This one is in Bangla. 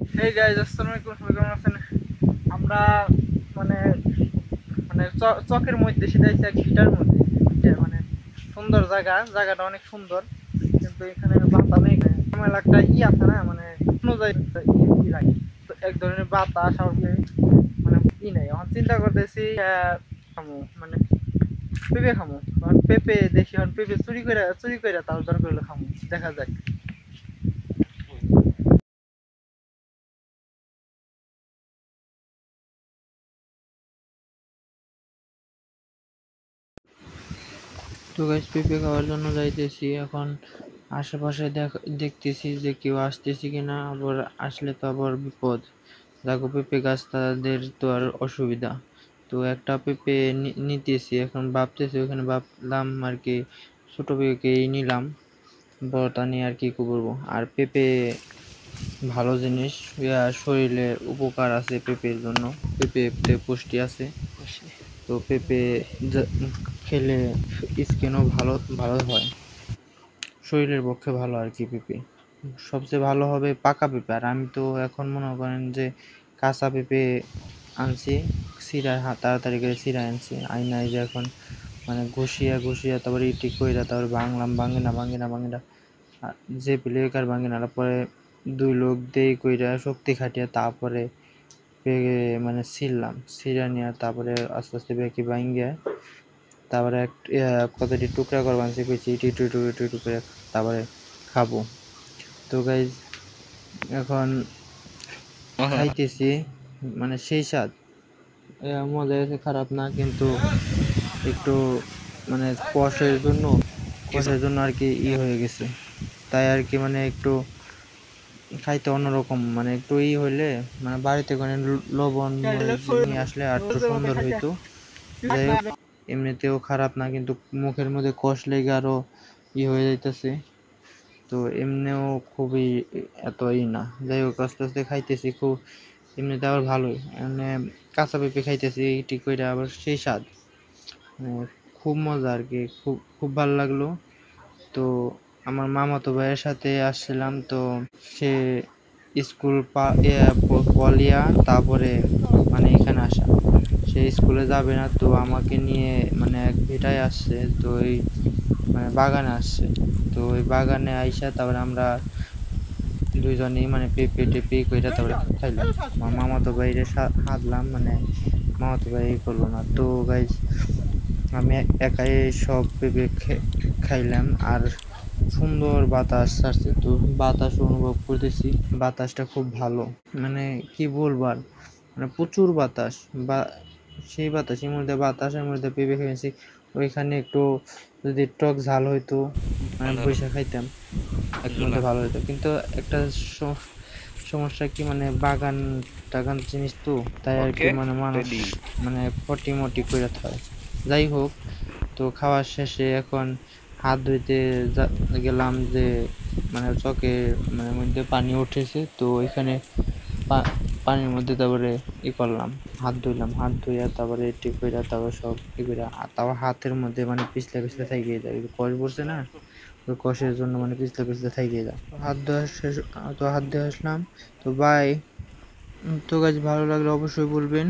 হেই গাইস, আসসালামু আলাইকুম। সবাই কেমন আছেন? আমরা মানে মানে চকের মধ্যে সেটা হচ্ছে এক ভিটার মধ্যে। মানে সুন্দর জায়গাটা অনেক সুন্দর, কিন্তু এখানে বাতা নেই। আমার এলাকাটা আছে না, মানে অনুযায়ী ই লাগে, তো এক ধরনের বাতাস আর মানে নেই। এখন চিন্তা করতেছি খামু, মানে পেঁপে খামু। কারণ পেঁপে দেখি, এখন পেঁপে চুরি করে তাও দরকার হলে খামু, দেখা যাক। তো গাইস, পেঁপে খাওয়ার জন্য যাইতেছি এখন। আশেপাশে দেখতেছি যে কেউ আসতেছি কিনা, আবার আসলে তো আবার বিপদ। দেখো, পেঁপে গাছ তাদের তো আর অসুবিধা। তো একটা পেঁপে নিতেছি এখন, ভাবতেছি ওখানে ভাবলাম আর কি ছোট পেঁপেকেই নিলাম, বড়টা নিয়ে আর কি করবো। আর পেঁপে ভালো জিনিস, শরীরে উপকার আছে পেঁপের জন্য। পেঁপেতে পুষ্টি আছে। তো পেঁপে খেলে স্কিনও ভালো ভালো হয়, শরীরের পক্ষে ভালো আর কি। পেঁপে সবচেয়ে ভালো হবে পাকা পেঁপে। আর আমি তো এখন মনে করেন যে কাঁচা পেঁপে আনছি, তাড়াতাড়ি করে ছিঁড়া আনছি আইনাই, যে এখন মানে ঘষিয়া তারপরে ইটি কইরা তারপরে ভাঙে না আর যে প্লেকার ভাঙে না, তারপরে দুই লোক দিয়ে কইরা শক্তি খাটিয়া তারপরে মানে ছিঁড়া নিয়ে তারপরে আস্তে আস্তে বেঁকে ভাঙ্গিয়া তারপরে কতটি টুকরা করে বানছি কইছি ইটি করে তারপরে খাবো। তো গাইজ, এখন খাইতেছি, মানে সেই স্বাদ। মজা আছে, খারাপ না, কিন্তু একটু মানে কষের জন্য আর কি হয়ে গেছে। তাই আর কি, মানে একটু খাইতে অন্যরকম, মানে একটু হইলে মানে বাড়িতে কোনো লবণ মরিচ নিয়ে আসলে আর একটু সুন্দর হইতো। যাই হোক, এমনিতেও খারাপ না, কিন্তু মুখের মধ্যে কষ লেগে আরো হয়ে যাইতেছে। তো এমনিও খুবই এত না। যাই হোক, আস্তে আস্তে খাইতেছি, খুব এমনিতে আবার ভালোই। মানে কাঁচা পেঁপে খাইতেছি ঠিক করে, আবার সেই স্বাদ, মানে খুব মজা আর কি, খুব খুব ভালো লাগলো। তো আমার মামাতো ভাইয়ের সাথে আসছিলাম, তো সে স্কুল পলিয়া তারপরে মানে এখানে আসা, সে স্কুলে যাবে না, তো আমাকে নিয়ে মানে এক ভিটায় আসছে। তো ওই মানে বাগানে আসছে, তো ওই বাগানে আইসা তারপরে আমরা দুইজনেই মানে পেঁপে টেপে কইরা তারপরে খাইলাম। আমার মামাতো ভাইরে হাতলাম, মানে মামাতো ভাই করলো না। তো গাইজ, আমি একাই সব পেঁপে খাইলাম। আর সুন্দর বাতাস ছাড়ছে, তো বাতাস অনুভব করতেছি। বাতাসটা খুব ভালো, মানে কি বলবো আর, মানে প্রচুর বাতাস। বা সেই বাতাসের মধ্যে বাতাসের মধ্যে পেঁপে খেয়েছি। ওইখানে একটু যদি টক ঝাল হইতো, মানে বৈশা খাইতাম, এক মধ্যে ভালো হতো। কিন্তু একটা সমস্যা কি, মানে বাগান টাগান জিনিস তো, তাই আর কি মানে মানুষ মানে পটি মটি করে হয়। যাই হোক, তো খাওয়ার শেষে এখন হাত ধুইতে গেলাম, যে মানে চকে মানে মধ্যে পানি উঠেছে, তো এখানে পানির মধ্যে তারপরে করলাম, হাত ধুইলাম, হাত ধুইয়া তারপরে ঠিক করে তারপর সব করে, তারপর হাতের মধ্যে মানে পিছলে পিছলে থাইকে যায়, কষ পড়ছে না, তো কষের জন্য মানে পিছলে পিছলে থাইকে যায়। হাত ধোয়া শেষ, তো হাত ধুয়ে আসলাম। তো বাই। তো গাছ, ভালো লাগলে অবশ্যই বলবেন।